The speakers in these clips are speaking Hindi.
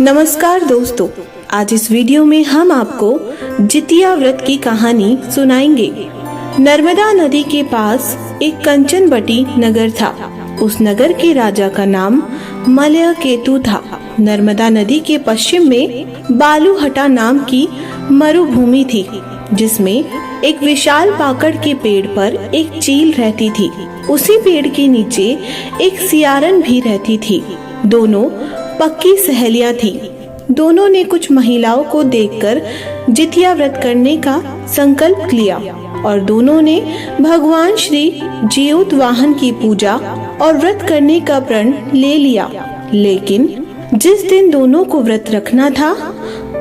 नमस्कार दोस्तों, आज इस वीडियो में हम आपको जितिया व्रत की कहानी सुनाएंगे। नर्मदा नदी के पास एक कंचनबटी नगर था। उस नगर के राजा का नाम मलयकेतु था। नर्मदा नदी के पश्चिम में बालूहटा नाम की मरुभूमि थी, जिसमें एक विशाल पाकड़ के पेड़ पर एक चील रहती थी। उसी पेड़ के नीचे एक सियारन भी रहती थी। दोनों पक्की सहेलियां थी। दोनों ने कुछ महिलाओं को देखकर जितिया व्रत करने का संकल्प लिया और दोनों ने भगवान श्री जीउतवाहन की पूजा और व्रत करने का प्रण ले लिया। लेकिन जिस दिन दोनों को व्रत रखना था,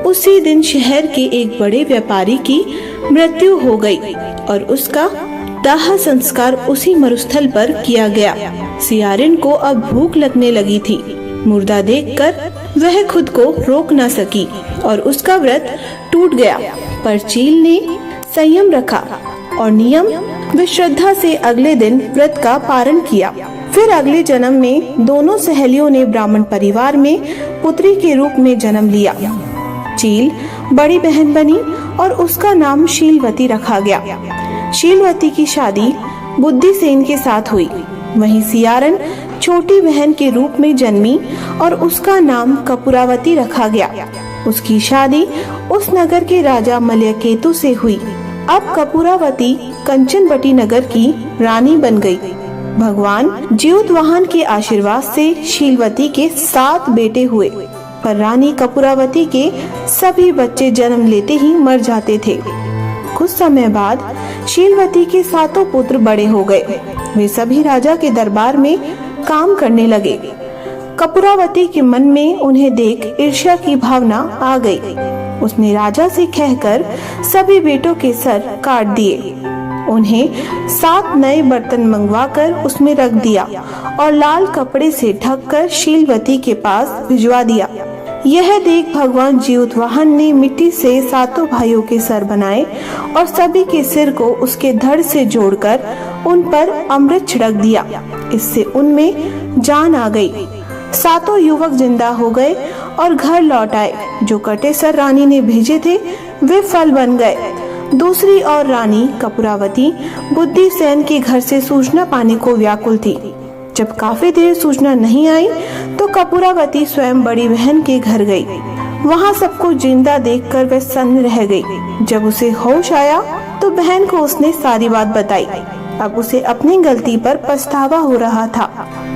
उसी दिन शहर के एक बड़े व्यापारी की मृत्यु हो गई और उसका दाह संस्कार उसी मरुस्थल पर किया गया। सियारिन को अब भूख लगने लगी थी। मुर्दा देखकर वह खुद को रोक न सकी और उसका व्रत टूट गया। पर चील ने संयम रखा और नियम व श्रद्धा से अगले दिन व्रत का पारण किया। फिर अगले जन्म में दोनों सहेलियों ने ब्राह्मण परिवार में पुत्री के रूप में जन्म लिया। चील बड़ी बहन बनी और उसका नाम शीलवती रखा गया। शीलवती की शादी बुद्धिसेन के साथ हुई। वहीं सियारन छोटी बहन के रूप में जन्मी और उसका नाम कपूरावती रखा गया। उसकी शादी उस नगर के राजा मलयकेतु से हुई। अब कपूरावती कंचनबटी नगर की रानी बन गई। भगवान जीउतवाहन के आशीर्वाद से शीलवती के 7 बेटे हुए, पर रानी कपूरावती के सभी बच्चे जन्म लेते ही मर जाते थे। कुछ समय बाद शीलवती के 7 पुत्र बड़े हो गए। वे सभी राजा के दरबार में काम करने लगे। कपूरावती के मन में उन्हें देख ईर्ष्या की भावना आ गई। उसने राजा से कहकर सभी बेटों के सर काट दिए। उन्हें 7 नए बर्तन मंगवाकर उसमें रख दिया और लाल कपड़े से ढककर शीलवती के पास भिजवा दिया। यह देख भगवान जीउतवाहन ने मिट्टी से 7 भाइयों के सर बनाए और सभी के सिर को उसके धड़ से जोड़कर उन पर अमृत छिड़क दिया। इससे उनमें जान आ गई। 7 युवक जिंदा हो गए और घर लौट आए। जो कटे सर रानी ने भेजे थे, वे फल बन गए। दूसरी ओर रानी कपूरावती बुद्धिसेन के घर से सूचना पाने को व्याकुल थी। जब काफी देर सूचना नहीं आई, तो कपूरावती स्वयं बड़ी बहन के घर गई। वहाँ सबको जिंदा देखकर वह सन्न रह गई। जब उसे होश आया, तो बहन को उसने सारी बात बताई। अब उसे अपनी गलती पर पछतावा हो रहा था।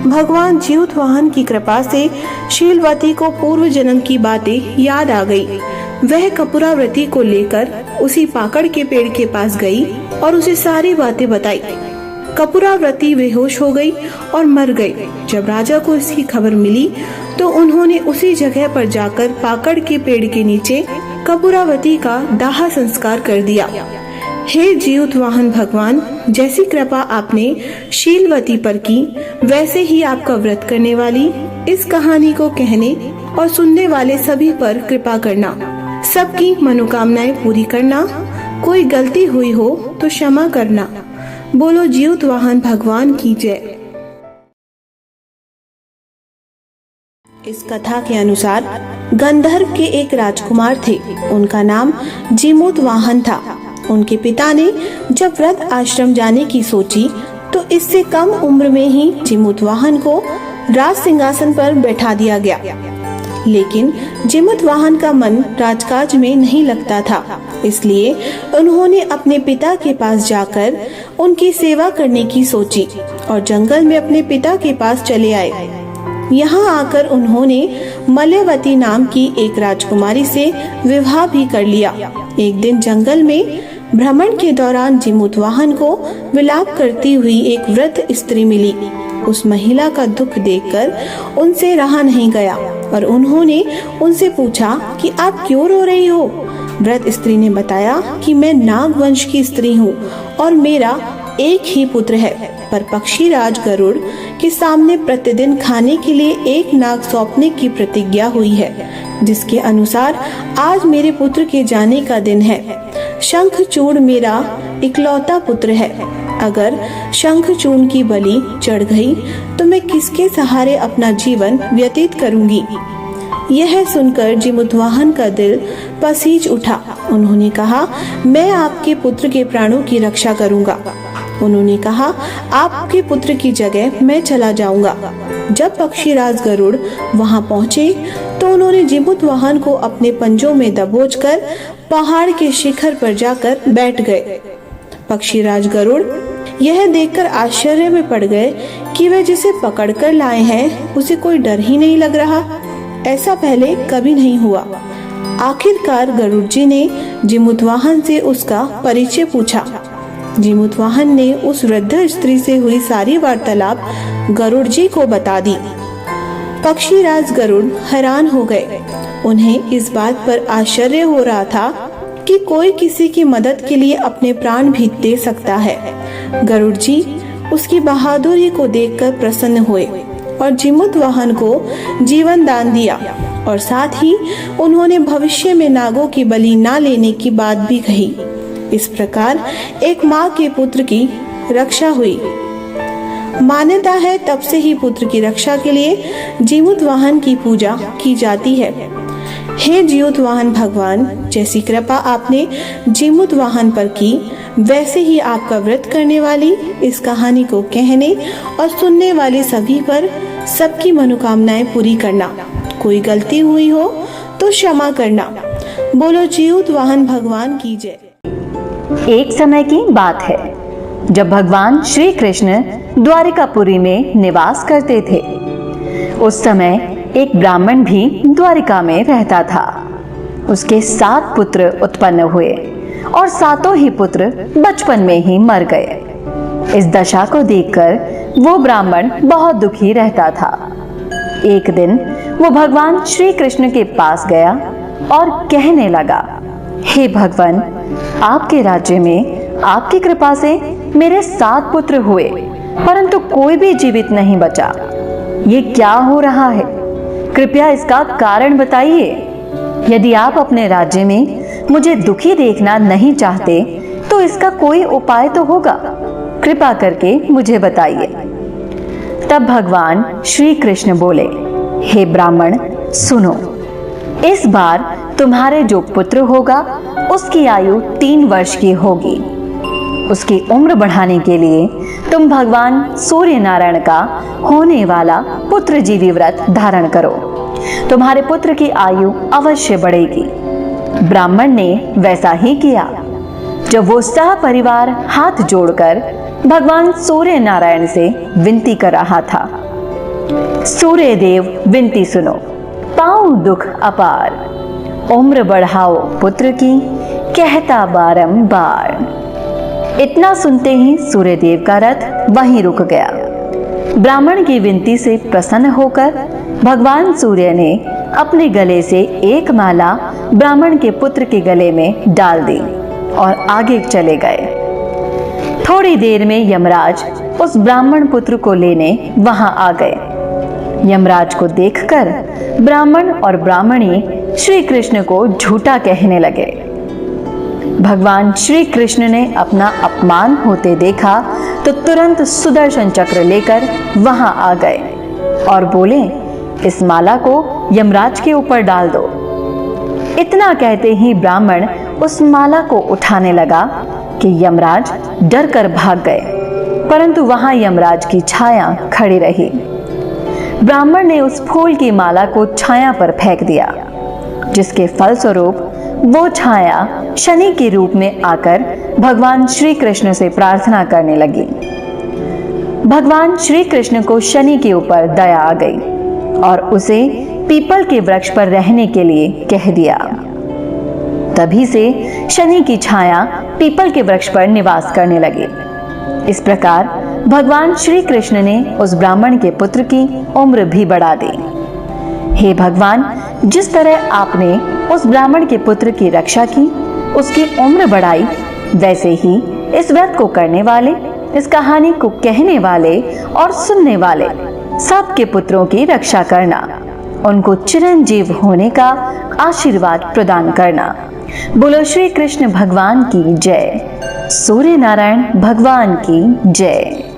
भगवान जीउतवाहन की कृपा से शीलवती को पूर्व जन्म की बातें याद आ गई। वह कपूरावती को लेकर उसी पाकड़ के पेड़ के पास गई और उसे सारी बातें बताई। कपूरावती बेहोश हो गई और मर गई। जब राजा को इसकी खबर मिली, तो उन्होंने उसी जगह पर जाकर पाकड़ के पेड़ के नीचे कपूरावती का दाह संस्कार कर दिया। हे जीउतवाहन भगवान, जैसी कृपा आपने शीलवती पर की, वैसे ही आपका व्रत करने वाली इस कहानी को कहने और सुनने वाले सभी पर कृपा करना। सबकी मनोकामनाएं पूरी करना। कोई गलती हुई हो तो क्षमा करना। बोलो जीउतवाहन भगवान की जय। इस कथा के अनुसार गंधर्व के एक राजकुमार थे। उनका नाम जीउतवाहन था। उनके पिता ने जब व्रत आश्रम जाने की सोची, तो इससे कम उम्र में ही जीउतवाहन को राज सिंहासन पर बैठा दिया गया। लेकिन जीउतवाहन का मन राजकाज में नहीं लगता था, इसलिए उन्होंने अपने पिता के पास जाकर उनकी सेवा करने की सोची और जंगल में अपने पिता के पास चले आए। यहाँ आकर उन्होंने मलयवती नाम की एक राजकुमारी से विवाह भी कर लिया। एक दिन जंगल में भ्रमण के दौरान जीउतवाहन को विलाप करती हुई एक वृद्ध स्त्री मिली। उस महिला का दुख देखकर उनसे रहा नहीं गया और उन्होंने उनसे पूछा कि आप क्यों रो रही हो। वृद्ध स्त्री ने बताया कि मैं नाग वंश की स्त्री हूँ और मेरा एक ही पुत्र है, पर पक्षी राज गरुड़ के सामने प्रतिदिन खाने के लिए एक नाग सौंपने की प्रतिज्ञा हुई है, जिसके अनुसार आज मेरे पुत्र के जाने का दिन है। शंखचूड़ मेरा इकलौता पुत्र है। अगर शंखचूड़ की बलि चढ़ गई, तो मैं किसके सहारे अपना जीवन व्यतीत करूंगी। यह सुनकर जीमूतवाहन का दिल पसीज उठा। उन्होंने कहा, मैं आपके पुत्र के प्राणों की रक्षा करूंगा। उन्होंने कहा, आपके पुत्र की जगह मैं चला जाऊंगा। जब पक्षीराज गरुड़ वहां पहुंचे तो उन्होंने जीमूतवाहन को अपने पंजों में दबोचकर पहाड़ के शिखर पर जाकर बैठ गए। पक्षीराज गरुड़ यह देखकर आश्चर्य में पड़ गए कि वे जिसे पकड़कर लाए हैं उसे कोई डर ही नहीं लग रहा। ऐसा पहले कभी नहीं हुआ। आखिरकार गरुड़ जी ने जीमूतवाहन से उसका परिचय पूछा। जीमूतवाहन ने उस वृद्ध स्त्री से हुई सारी वार्तालाप गरुड़ जी को बता दी। पक्षीराज गरुड़ हैरान हो गए। उन्हें इस बात पर आश्चर्य हो रहा था कि कोई किसी की मदद के लिए अपने प्राण भी दे सकता है। गरुड़ जी उसकी बहादुरी को देखकर प्रसन्न हुए और जीमूतवाहन को जीवन दान दिया और साथ ही उन्होंने भविष्य में नागों की बलि न लेने की बात भी कही। इस प्रकार एक माँ के पुत्र की रक्षा हुई। मान्यता है तब से ही पुत्र की रक्षा के लिए जीमूतवाहन की पूजा की जाती है। हे जीमूतवाहन भगवान, जैसी कृपा आपने जीमूतवाहन पर की वैसे ही आपका व्रत करने वाली, इस कहानी को कहने और सुनने वाली सभी पर सबकी मनोकामनाएं पूरी करना। कोई गलती हुई हो तो क्षमा करना। बोलो जीमूतवाहन भगवान की जय। एक समय की बात है जब भगवान श्री कृष्ण द्वारिकापुरी में निवास करते थे। उस समय एक ब्राह्मण भी द्वारिका में रहता था। उसके 7 पुत्र उत्पन्न हुए और 7 ही पुत्र बचपन में ही मर गए। इस दशा को देखकर वो ब्राह्मण बहुत दुखी रहता था। एक दिन वो भगवान श्री कृष्ण के पास गया और कहने लगा, हे भगवान, आपके राज्य में आपकी कृपा से मेरे 7 पुत्र हुए परंतु कोई भी जीवित नहीं बचा। ये क्या हो रहा है? कृपया इसका कारण बताइए। यदि आप अपने राज्य में मुझे दुखी देखना नहीं चाहते तो इसका कोई उपाय तो होगा। कृपा करके मुझे बताइए। तब भगवान श्री कृष्ण बोले, हे ब्राह्मण, सुनो। इस बार तुम्हारे जो पुत्र होगा उसकी आयु 3 वर्ष की होगी। उसकी उम्र बढ़ाने के लिए तुम भगवान सूर्य नारायण का होने वाला पुत्र जीवी व्रत धारण करो। तुम्हारे पुत्र की आयु अवश्य बढ़ेगी। ब्राह्मण ने वैसा ही किया। जब वो सह परिवार हाथ जोड़कर भगवान सूर्य नारायण से विनती कर रहा था, सूर्य देव विनती सुनो, पाऊं दुख अपार, उम्र बढ़ाओ पुत्र की, कहता बारंबार। इतना सुनते ही सूर्यदेव का रथ वहीं रुक गया। ब्राह्मण की विनती से प्रसन्न होकर भगवान सूर्य ने अपने गले से एक माला ब्राह्मण के पुत्र के गले में डाल दी और आगे चले गए। थोड़ी देर में यमराज उस ब्राह्मण पुत्र को लेने वहां आ गए। यमराज को देखकर ब्राह्मण और ब्राह्मणी श्री कृष्ण को झूठा कहने लगे। भगवान श्री कृष्ण ने अपना अपमान होते देखा तो तुरंत सुदर्शन चक्र लेकर वहां आ गए और बोले, इस माला को यमराज के ऊपर डाल दो। इतना कहते ही ब्राह्मण उस माला को उठाने लगा कि यमराज डर कर भाग गए, परंतु वहां यमराज की छाया खड़ी रही। ब्राह्मण ने उस फूल की माला को छाया पर फेंक दिया, जिसके फलस्वरूप वो छाया शनि के रूप में आकर भगवान श्री कृष्ण से प्रार्थना करने लगी। भगवान श्री कृष्ण को शनि के ऊपर दया आ गई और उसे पीपल के वृक्ष पर रहने के लिए कह दिया। तभी से शनि की छाया पीपल के वृक्ष पर निवास करने लगी। इस प्रकार भगवान श्री कृष्ण ने उस ब्राह्मण के पुत्र की उम्र भी बढ़ा दी। हे भगवान, जिस तरह आपने उस ब्राह्मण के पुत्र की रक्षा की, उसकी उम्र बढ़ाई, वैसे ही इस व्रत को करने वाले, इस कहानी को कहने वाले और सुनने वाले सबके पुत्रों की रक्षा करना, उनको चिरंजीव होने का आशीर्वाद प्रदान करना। बोलो श्री कृष्ण भगवान की जय। सूर्य नारायण भगवान की जय।